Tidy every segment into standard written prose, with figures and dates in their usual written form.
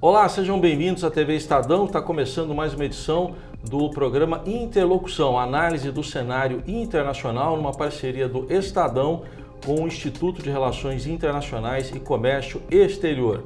Olá, sejam bem-vindos à TV Estadão. Está começando mais uma edição do programa Interlocução, análise do cenário internacional, numa parceria do Estadão com o Instituto de Relações Internacionais e Comércio Exterior.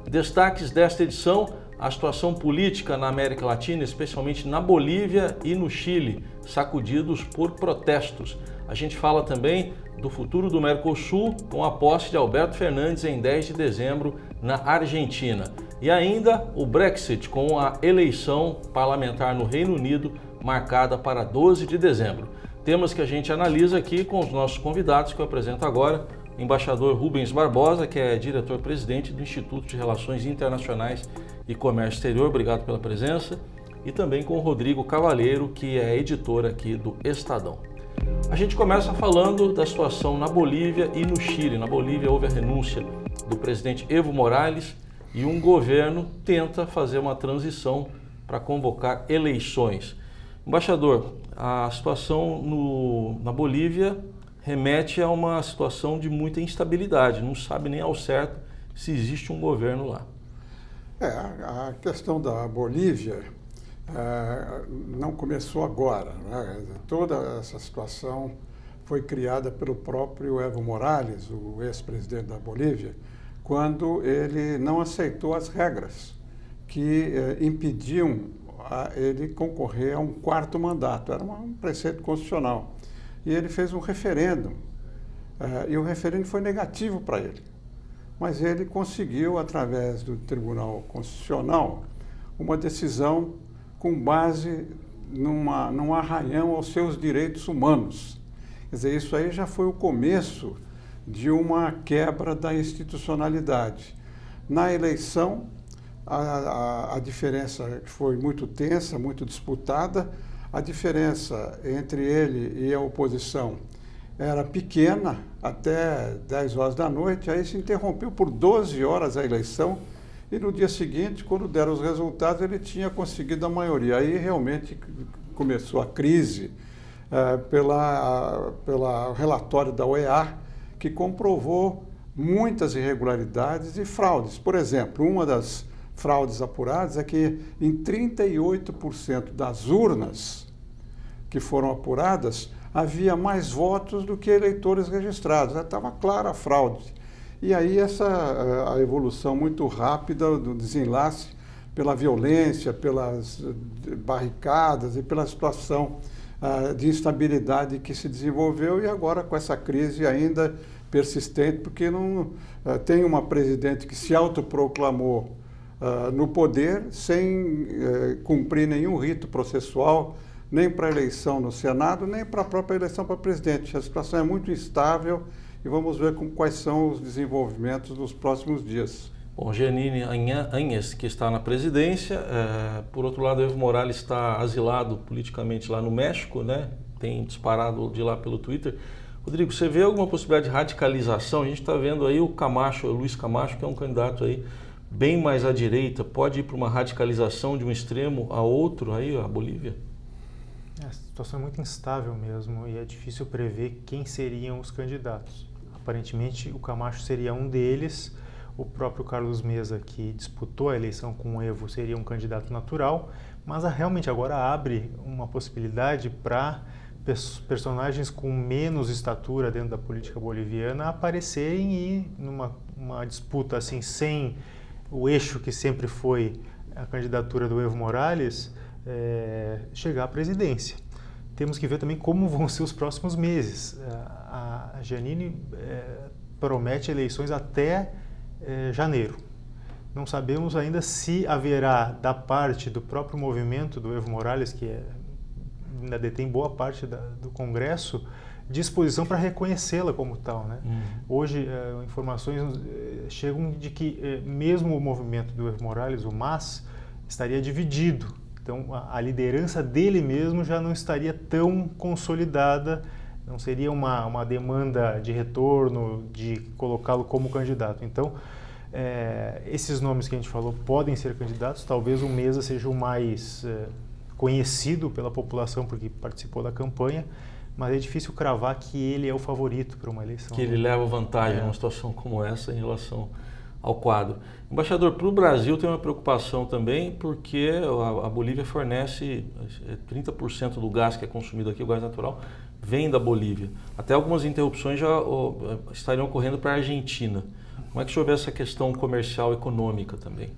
Destaques desta edição: a situação política na América Latina, especialmente na Bolívia e no Chile, sacudidos por protestos. A gente fala também do futuro do Mercosul com a posse de Alberto Fernandes em 10 de dezembro na Argentina. E ainda o Brexit, com a eleição parlamentar no Reino Unido marcada para 12 de dezembro. Temas que a gente analisa aqui com os nossos convidados, que eu apresento agora. O embaixador Rubens Barbosa, que é diretor-presidente do Instituto de Relações Internacionais e Comércio Exterior. Obrigado pela presença. E também com o Rodrigo Cavalheiro, que é editor aqui do Estadão. A gente começa falando da situação na Bolívia e no Chile. Na Bolívia houve a renúncia do presidente Evo Morales e um governo tenta fazer uma transição para convocar eleições. Embaixador, a situação na Bolívia remete a uma situação de muita instabilidade. Não sabe nem ao certo se existe um governo lá. A questão da Bolívia não começou agora, né? Toda essa situação foi criada pelo próprio Evo Morales, o ex-presidente da Bolívia, quando ele não aceitou as regras que impediam ele concorrer a um quarto mandato. Era um preceito constitucional. E ele fez um referendo, e o referendo foi negativo para ele. Mas ele conseguiu, através do Tribunal Constitucional, uma decisão com base num arranhão aos seus direitos humanos. Quer dizer, isso aí já foi o começo de uma quebra da institucionalidade. Na eleição, a diferença foi muito tensa, muito disputada. A diferença entre ele e a oposição era pequena, até 10 horas da noite, aí se interrompeu por 12 horas a eleição, e no dia seguinte, quando deram os resultados, ele tinha conseguido a maioria. Aí realmente começou a crise pelo relatório da OEA, que comprovou muitas irregularidades e fraudes. Por exemplo, uma das fraudes apuradas é que em 38% das urnas que foram apuradas, havia mais votos do que eleitores registrados. Estava clara a fraude. E aí a evolução muito rápida do desenlace pela violência, pelas barricadas e pela situação de instabilidade que se desenvolveu, e agora com essa crise ainda persistente, porque não tem uma presidente que se autoproclamou no poder sem cumprir nenhum rito processual, nem para a eleição no Senado, nem para a própria eleição para presidente. A situação é muito instável e vamos ver quais são os desenvolvimentos nos próximos dias. Bom, Jeanine Áñez, que está na presidência, por outro lado, Evo Morales está asilado politicamente lá no México, né? Tem disparado de lá pelo Twitter. Rodrigo, você vê alguma possibilidade de radicalização? A gente está vendo aí o Luiz Camacho, que é um candidato aí bem mais à direita, pode ir para uma radicalização de um extremo a outro aí, a Bolívia? A situação é muito instável mesmo e é difícil prever quem seriam os candidatos. Aparentemente, o Camacho seria um deles, o próprio Carlos Mesa, que disputou a eleição com o Evo, seria um candidato natural, mas realmente agora abre uma possibilidade para personagens com menos estatura dentro da política boliviana aparecerem e numa disputa assim, sem o eixo que sempre foi a candidatura do Evo Morales, chegar à presidência. Temos que ver também como vão ser os próximos meses. A Jeanine promete eleições até janeiro. Não sabemos ainda se haverá, da parte do próprio movimento do Evo Morales, que ainda detém boa parte do Congresso, disposição para reconhecê-la como tal, né? Hoje, informações chegam de que mesmo o movimento do Evo Morales, o MAS, estaria dividido. Então, a liderança dele mesmo já não estaria tão consolidada, não seria uma demanda de retorno, de colocá-lo como candidato. Então, esses nomes que a gente falou podem ser candidatos, talvez o Mesa seja o mais conhecido pela população porque participou da campanha, mas é difícil cravar que ele é o favorito para uma eleição. Que ele leva vantagem numa situação como essa em relação ao quadro. Embaixador, para o Brasil tem uma preocupação também, porque a Bolívia fornece 30% do gás que é consumido aqui, o gás natural, vem da Bolívia. Até algumas interrupções já estariam ocorrendo para a Argentina. Como é que o senhor vê essa questão comercial e econômica também?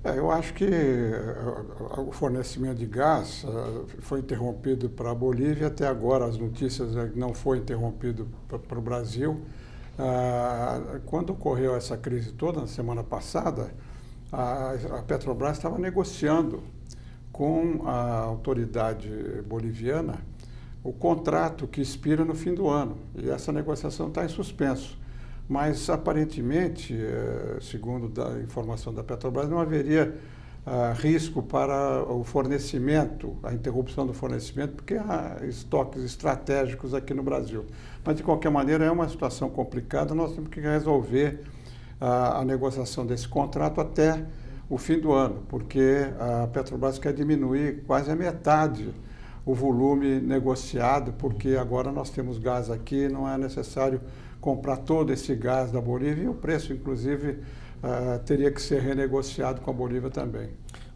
Eu acho que o fornecimento de gás foi interrompido para a Bolívia, até agora as notícias não foi interrompido para o Brasil. Quando ocorreu essa crise toda, na semana passada, a Petrobras estava negociando com a autoridade boliviana o contrato que expira no fim do ano. E essa negociação está em suspenso. Mas, aparentemente, segundo a informação da Petrobras, não haveria risco para o fornecimento, a interrupção do fornecimento, porque há estoques estratégicos aqui no Brasil. Mas, de qualquer maneira, é uma situação complicada, nós temos que resolver a negociação desse contrato até o fim do ano, porque a Petrobras quer diminuir quase a metade o volume negociado, porque agora nós temos gás aqui, não é necessário comprar todo esse gás da Bolívia e o preço, inclusive, teria que ser renegociado com a Bolívia também.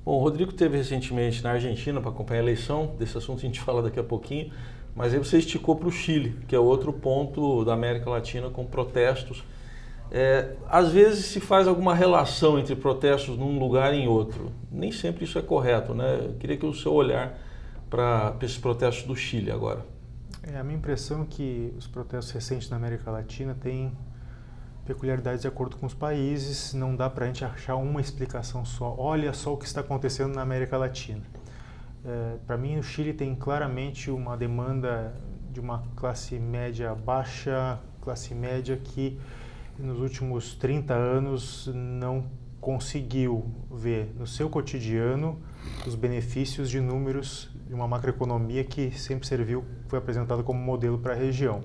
Bom, o Rodrigo esteve recentemente na Argentina para acompanhar a eleição, desse assunto a gente fala daqui a pouquinho, mas aí você esticou para o Chile, que é outro ponto da América Latina com protestos. Às vezes se faz alguma relação entre protestos num lugar e em outro. Nem sempre isso é correto, né? Eu queria que o seu olhar para esses protestos do Chile agora. A minha impressão é que os protestos recentes na América Latina têm peculiaridades de acordo com os países, não dá para a gente achar uma explicação só. Olha só o que está acontecendo na América Latina. Para mim, o Chile tem claramente uma demanda de uma classe média baixa, classe média que nos últimos 30 anos não conseguiu ver no seu cotidiano os benefícios de números de uma macroeconomia que sempre foi apresentada como modelo para a região.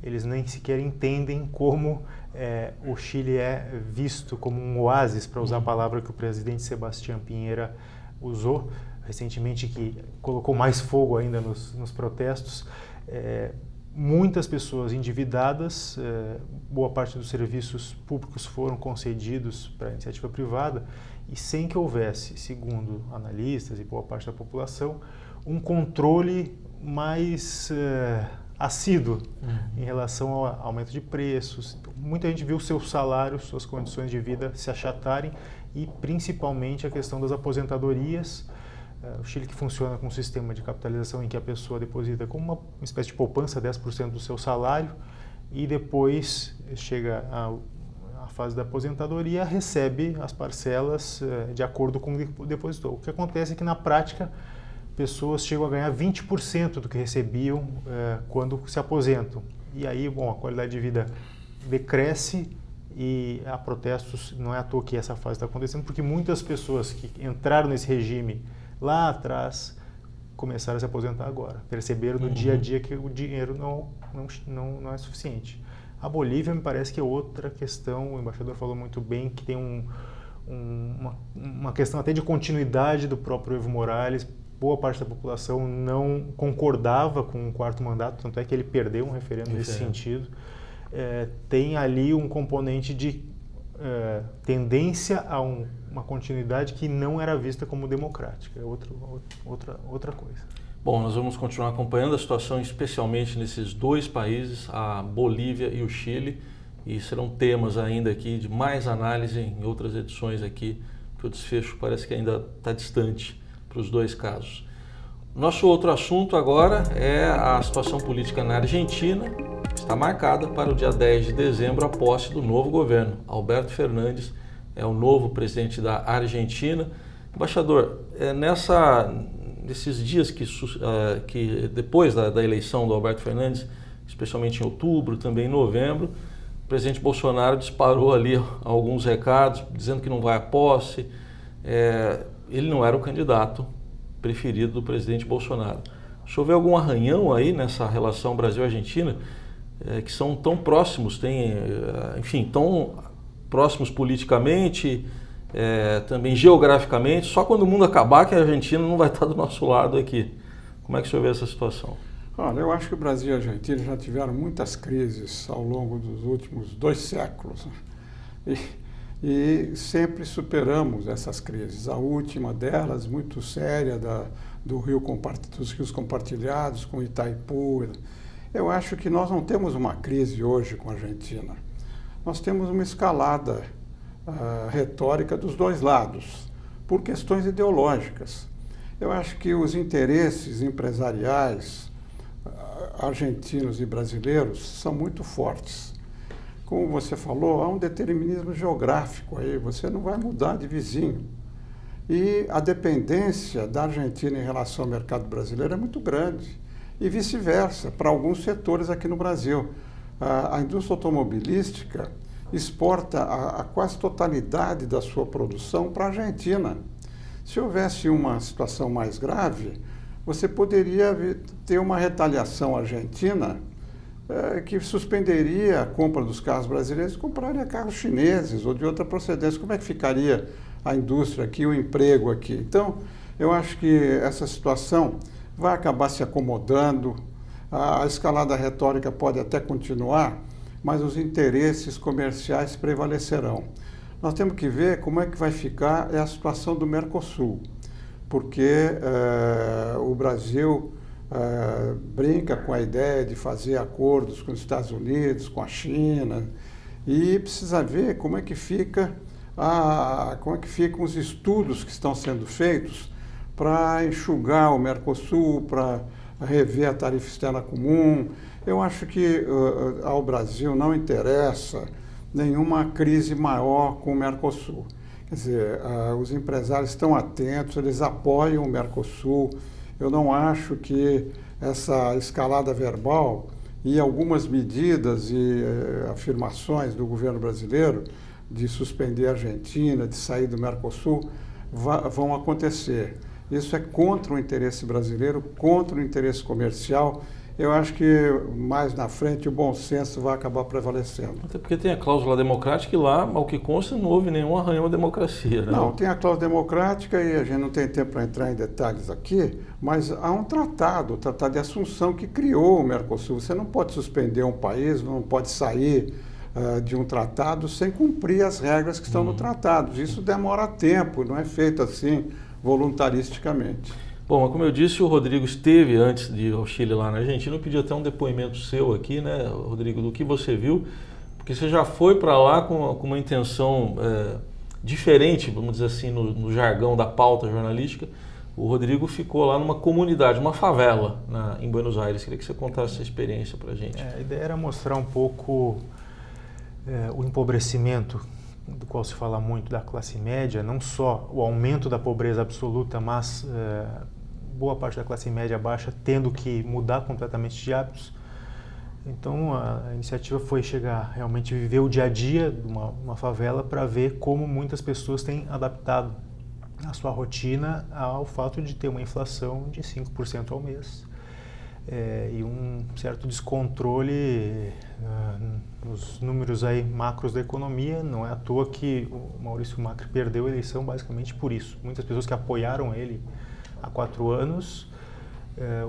Eles nem sequer entendem como o Chile é visto como um oásis, para usar a palavra que o presidente Sebastián Piñera usou recentemente, que colocou mais fogo ainda nos protestos. Muitas pessoas endividadas, boa parte dos serviços públicos foram concedidos para a iniciativa privada e sem que houvesse, segundo analistas e boa parte da população, um controle mais assíduo em relação ao aumento de preços. Muita gente viu seus salários, suas condições de vida se achatarem e principalmente a questão das aposentadorias. O Chile, que funciona com um sistema de capitalização em que a pessoa deposita como uma espécie de poupança 10% do seu salário e depois chega a fase da aposentadoria, recebe as parcelas de acordo com o depositor. O que acontece é que na prática pessoas chegam a ganhar 20% do que recebiam quando se aposentam. E aí, bom, a qualidade de vida decresce e há protestos, não é à toa que essa fase está acontecendo, porque muitas pessoas que entraram nesse regime lá atrás começaram a se aposentar agora. Perceberam no dia a dia que o dinheiro não é suficiente. A Bolívia me parece que é outra questão, o embaixador falou muito bem, que tem uma questão até de continuidade do próprio Evo Morales. Boa parte da população não concordava com o quarto mandato, tanto é que ele perdeu um referendo nesse sentido. Tem ali um componente de tendência a uma continuidade que não era vista como democrática. É outra coisa. Bom, nós vamos continuar acompanhando a situação, especialmente nesses dois países, a Bolívia e o Chile, e serão temas ainda aqui de mais análise em outras edições aqui, porque o desfecho parece que ainda está distante para os dois casos. Nosso outro assunto agora é a situação política na Argentina. Está marcada para o dia 10 de dezembro a posse do novo governo. Alberto Fernandes é o novo presidente da Argentina. Embaixador, nesses dias que depois da eleição do Alberto Fernandes, especialmente em outubro, também em novembro, o presidente Bolsonaro disparou ali alguns recados, dizendo que não vai à posse. Ele não era o candidato preferido do presidente Bolsonaro. O senhor vê algum arranhão aí nessa relação Brasil-Argentina, que são tão próximos, tão próximos politicamente, também geograficamente, só quando o mundo acabar que a Argentina não vai estar do nosso lado aqui. Como é que o senhor vê essa situação? Olha, eu acho que o Brasil e a Argentina já tiveram muitas crises ao longo dos últimos 2 séculos, né? E sempre superamos essas crises. A última delas, muito séria, dos rios compartilhados com Itaipu. Eu acho que nós não temos uma crise hoje com a Argentina. Nós temos uma escalada retórica dos dois lados, por questões ideológicas. Eu acho que os interesses empresariais argentinos e brasileiros são muito fortes. Como você falou, há um determinismo geográfico aí, você não vai mudar de vizinho. E a dependência da Argentina em relação ao mercado brasileiro é muito grande. E vice-versa, para alguns setores aqui no Brasil. A indústria automobilística exporta a quase totalidade da sua produção para a Argentina. Se houvesse uma situação mais grave, você poderia ter uma retaliação argentina que suspenderia a compra dos carros brasileiros e compraria carros chineses ou de outra procedência. Como é que ficaria a indústria aqui, o emprego aqui? Então, eu acho que essa situação vai acabar se acomodando, a escalada retórica pode até continuar, mas os interesses comerciais prevalecerão. Nós temos que ver como é que vai ficar a situação do Mercosul, porque o Brasil brinca com a ideia de fazer acordos com os Estados Unidos, com a China, e precisa ver como é que ficam os estudos que estão sendo feitos para enxugar o Mercosul, para rever a tarifa externa comum. Eu acho que ao Brasil não interessa nenhuma crise maior com o Mercosul. Quer dizer, os empresários estão atentos, eles apoiam o Mercosul. Eu não acho que essa escalada verbal e algumas medidas e afirmações do governo brasileiro de suspender a Argentina, de sair do Mercosul, vão acontecer. Isso é contra o interesse brasileiro, contra o interesse comercial. Eu acho que mais na frente o bom senso vai acabar prevalecendo. Até porque tem a cláusula democrática e lá, ao que consta, não houve nenhum arranhão à democracia, né? Não, tem a cláusula democrática e a gente não tem tempo para entrar em detalhes aqui, mas há um tratado, o Tratado de Assunção, que criou o Mercosul. Você não pode suspender um país, não pode sair de um tratado sem cumprir as regras que estão no tratado. Isso demora tempo, não é feito assim voluntaristicamente. Bom, mas como eu disse, o Rodrigo esteve antes de ir ao Chile lá na Argentina. Eu pedi até um depoimento seu aqui, né, Rodrigo, do que você viu, porque você já foi para lá com uma intenção diferente, vamos dizer assim, no jargão da pauta jornalística. O Rodrigo ficou lá numa comunidade, uma favela em Buenos Aires. Queria que você contasse essa experiência para a gente. A ideia era mostrar um pouco o empobrecimento do qual se fala muito da classe média, não só o aumento da pobreza absoluta, mas boa parte da classe média baixa tendo que mudar completamente de hábitos. Então a iniciativa foi chegar realmente a viver o dia a dia de uma favela para ver como muitas pessoas têm adaptado a sua rotina ao fato de ter uma inflação de 5% ao mês e um certo descontrole nos números aí macros da economia. Não é à toa que o Maurício Macri perdeu a eleição basicamente por isso. Muitas pessoas que apoiaram ele há 4 anos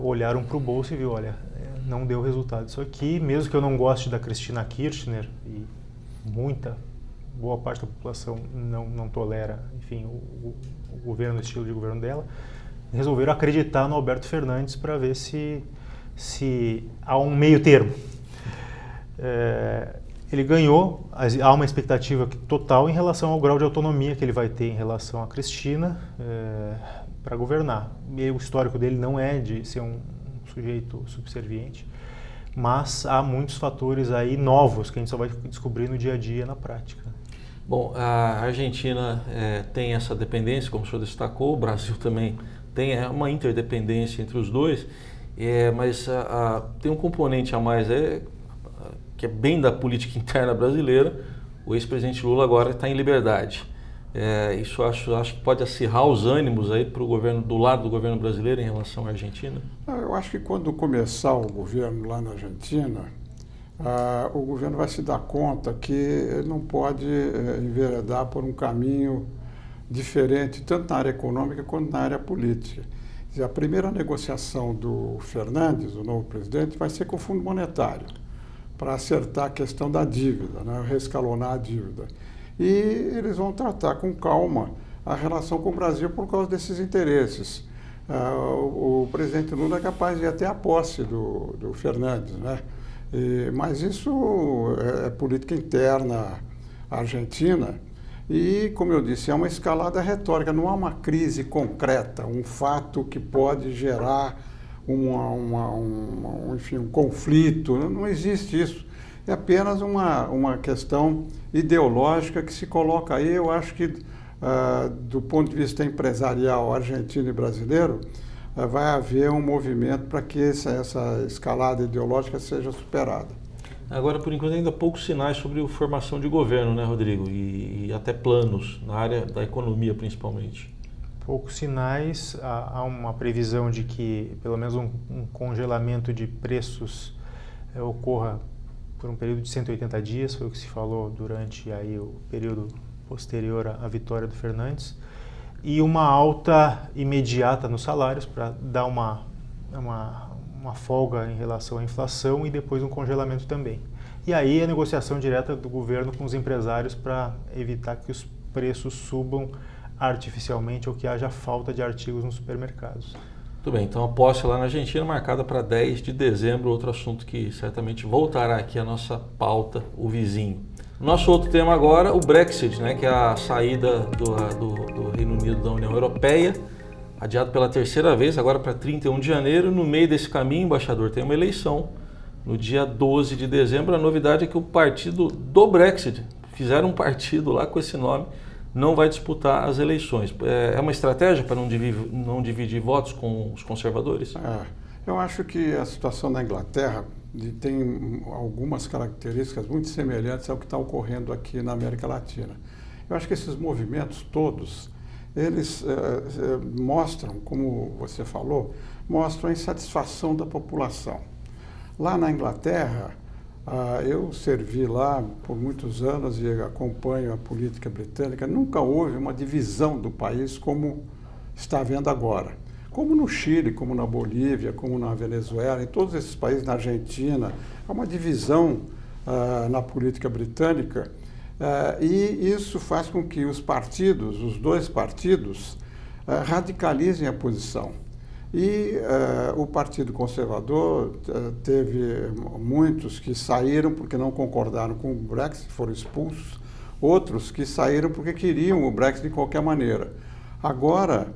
olharam para o bolso e viram, olha, não deu resultado isso aqui, mesmo que eu não goste da Cristina Kirchner, e boa parte da população não tolera, enfim, o governo, o estilo de governo dela, resolveram acreditar no Alberto Fernandes para ver se há um meio termo. Ele ganhou, há uma expectativa total em relação ao grau de autonomia que ele vai ter em relação a Cristina para governar. E o histórico dele não é de ser um sujeito subserviente, mas há muitos fatores aí novos que a gente só vai descobrir no dia a dia, na prática. Bom, a Argentina tem essa dependência, como o senhor destacou, o Brasil também tem uma interdependência entre os dois, mas tem um componente a mais que é bem da política interna brasileira. O ex-presidente Lula agora está em liberdade. Isso acho que pode acirrar os ânimos aí para o governo, do lado do governo brasileiro em relação à Argentina? Eu acho que quando começar o governo lá na Argentina, o governo vai se dar conta que ele não pode enveredar por um caminho diferente, tanto na área econômica quanto na área política. A primeira negociação do Fernandes, o novo presidente, vai ser com o Fundo Monetário, para acertar a questão da dívida, né, reescalonar a dívida. E eles vão tratar com calma a relação com o Brasil por causa desses interesses. O presidente Lula é capaz de ir até a posse do Fernandes, né? Mas isso é política interna argentina e, como eu disse, é uma escalada retórica, não há uma crise concreta, um fato que pode gerar enfim, um conflito, não existe isso. É apenas uma questão ideológica que se coloca aí. Eu acho que, do ponto de vista empresarial argentino e brasileiro, vai haver um movimento para que essa escalada ideológica seja superada. Agora, por enquanto, ainda há poucos sinais sobre a formação de governo, né, Rodrigo? E até planos na área da economia, principalmente. Poucos sinais, há uma previsão de que pelo menos um congelamento de preços ocorra por um período de 180 dias, foi o que se falou durante aí o período posterior à vitória do Fernandes, e uma alta imediata nos salários para dar uma folga em relação à inflação e depois um congelamento também. E aí a negociação direta do governo com os empresários para evitar que os preços subam artificialmente ou que haja falta de artigos nos supermercados. Muito bem, então a posse lá na Argentina marcada para 10 de dezembro, outro assunto que certamente voltará aqui à nossa pauta, o vizinho. Nosso outro tema agora, o Brexit, né, que é a saída do Reino Unido da União Europeia, adiado pela terceira vez, agora para 31 de janeiro. No meio desse caminho, embaixador, tem uma eleição no dia 12 de dezembro. A novidade é que o partido do Brexit, fizeram um partido lá com esse nome, não vai disputar as eleições. É uma estratégia para não dividir votos com os conservadores? Eu acho que a situação na Inglaterra tem algumas características muito semelhantes ao que está ocorrendo aqui na América Latina. Eu acho que esses movimentos todos, eles mostram, como você falou, mostram a insatisfação da população. Lá na Inglaterra, eu servi lá por muitos anos e acompanho a política britânica. Nunca houve uma divisão do país como está havendo agora. Como no Chile, como na Bolívia, como na Venezuela, em todos esses países, na Argentina, há uma divisão na política britânica e isso faz com que os dois partidos, radicalizem a posição. E o Partido Conservador teve muitos que saíram porque não concordaram com o Brexit, foram expulsos, outros que saíram porque queriam o Brexit de qualquer maneira. Agora,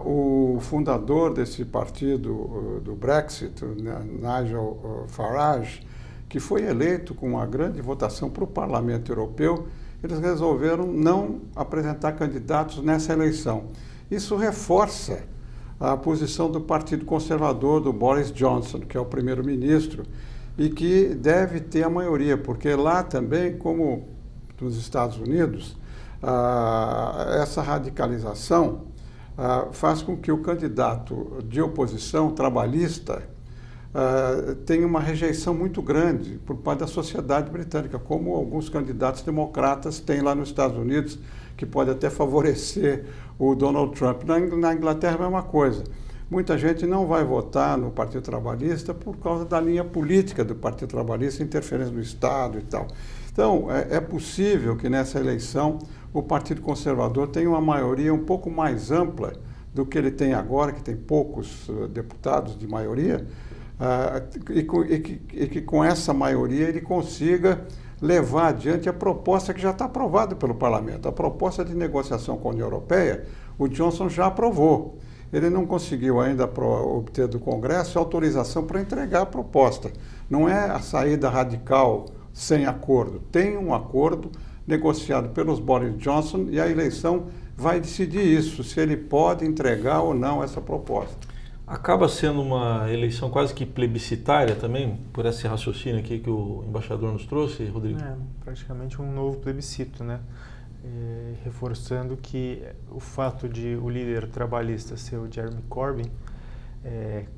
o fundador desse partido do Brexit, Nigel Farage, que foi eleito com uma grande votação para o Parlamento Europeu, eles resolveram não apresentar candidatos nessa eleição. Isso reforça a posição do Partido Conservador, do Boris Johnson, que é o primeiro-ministro, e que deve ter a maioria, porque lá também, como nos Estados Unidos, essa radicalização faz com que o candidato de oposição trabalhista tenha uma rejeição muito grande por parte da sociedade britânica, como alguns candidatos democratas têm lá nos Estados Unidos, que pode até favorecer o Donald Trump. Na Inglaterra é a mesma coisa. Muita gente não vai votar no Partido Trabalhista por causa da linha política do Partido Trabalhista, interferência do Estado e tal. Então, é possível que nessa eleição o Partido Conservador tenha uma maioria um pouco mais ampla do que ele tem agora, que tem poucos deputados de maioria, e que com essa maioria ele consiga levar adiante a proposta que já está aprovada pelo Parlamento. A proposta de negociação com a União Europeia, o Johnson já aprovou. Ele não conseguiu ainda obter do Congresso autorização para entregar a proposta. Não é a saída radical sem acordo. Tem um acordo negociado pelos Boris Johnson e a eleição vai decidir isso, se ele pode entregar ou não essa proposta. Acaba sendo uma eleição quase que plebiscitária também, por esse raciocínio aqui que o embaixador nos trouxe, Rodrigo? Praticamente um novo plebiscito, né? Reforçando que o fato de o líder trabalhista ser o Jeremy Corbyn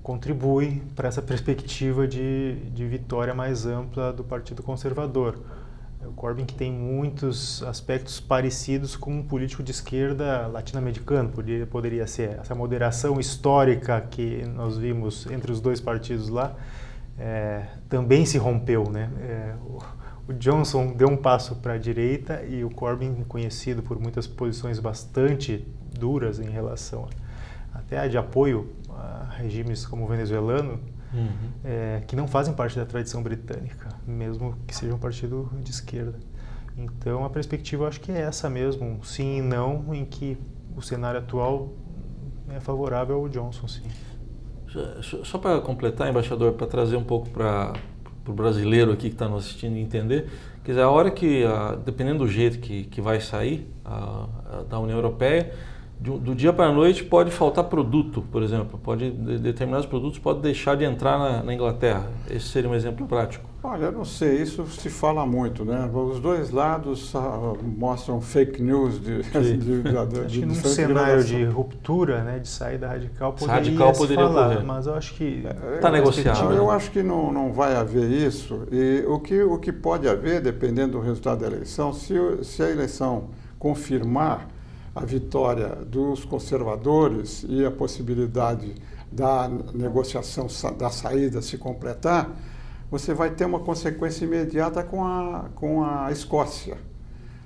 contribui para essa perspectiva de vitória mais ampla do Partido Conservador. O Corbyn que tem muitos aspectos parecidos com um político de esquerda latino-americano, poderia ser. Essa moderação histórica que nós vimos entre os dois partidos lá também se rompeu, né? O Johnson deu um passo para a direita e o Corbyn, conhecido por muitas posições bastante duras em relação até de apoio a regimes como o venezuelano, que não fazem parte da tradição britânica, mesmo que seja um partido de esquerda. Então a perspectiva, eu acho que é essa mesmo, um sim e não, em que o cenário atual é favorável ao Johnson, sim. Só para completar, embaixador, para trazer um pouco para o brasileiro aqui que está nos assistindo entender, quer dizer, a hora que, dependendo do jeito que vai sair da União Europeia, do dia para a noite pode faltar produto, por exemplo, determinados produtos podem deixar de entrar na Inglaterra. Esse seria um exemplo prático. Olha, eu não sei, isso se fala muito, né? Os dois lados mostram fake news acho que num cenário de ruptura, né, de saída radical, poderia falar, ocorrer. Mas eu acho que está negociável. Eu acho que não vai haver isso. E o que pode haver, dependendo do resultado da eleição, se a eleição confirmar a vitória dos conservadores e a possibilidade da negociação da saída se completar, você vai ter uma consequência imediata com a Escócia.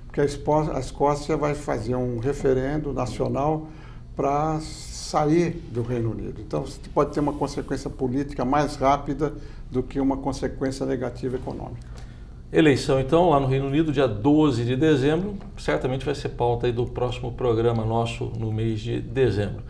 Porque a Escócia vai fazer um referendo nacional para sair do Reino Unido. Então, você pode ter uma consequência política mais rápida do que uma consequência negativa econômica. Eleição, então, lá no Reino Unido, dia 12 de dezembro, certamente vai ser pauta aí do próximo programa nosso no mês de dezembro.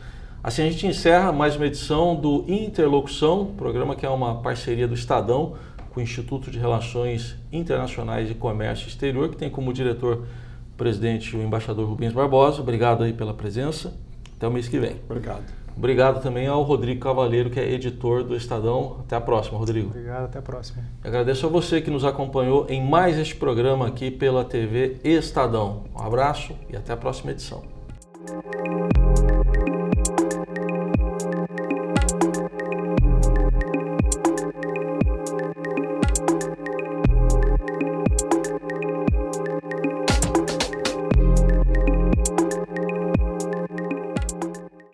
Assim a gente encerra mais uma edição do Interlocução, programa que é uma parceria do Estadão com o Instituto de Relações Internacionais e Comércio Exterior, que tem como diretor-presidente o embaixador Rubens Barbosa. Obrigado aí pela presença. Até o mês que vem. Obrigado. Obrigado também ao Rodrigo Cavaleiro, que é editor do Estadão. Até a próxima, Rodrigo. Obrigado, até a próxima. Agradeço a você que nos acompanhou em mais este programa aqui pela TV Estadão. Um abraço e até a próxima edição.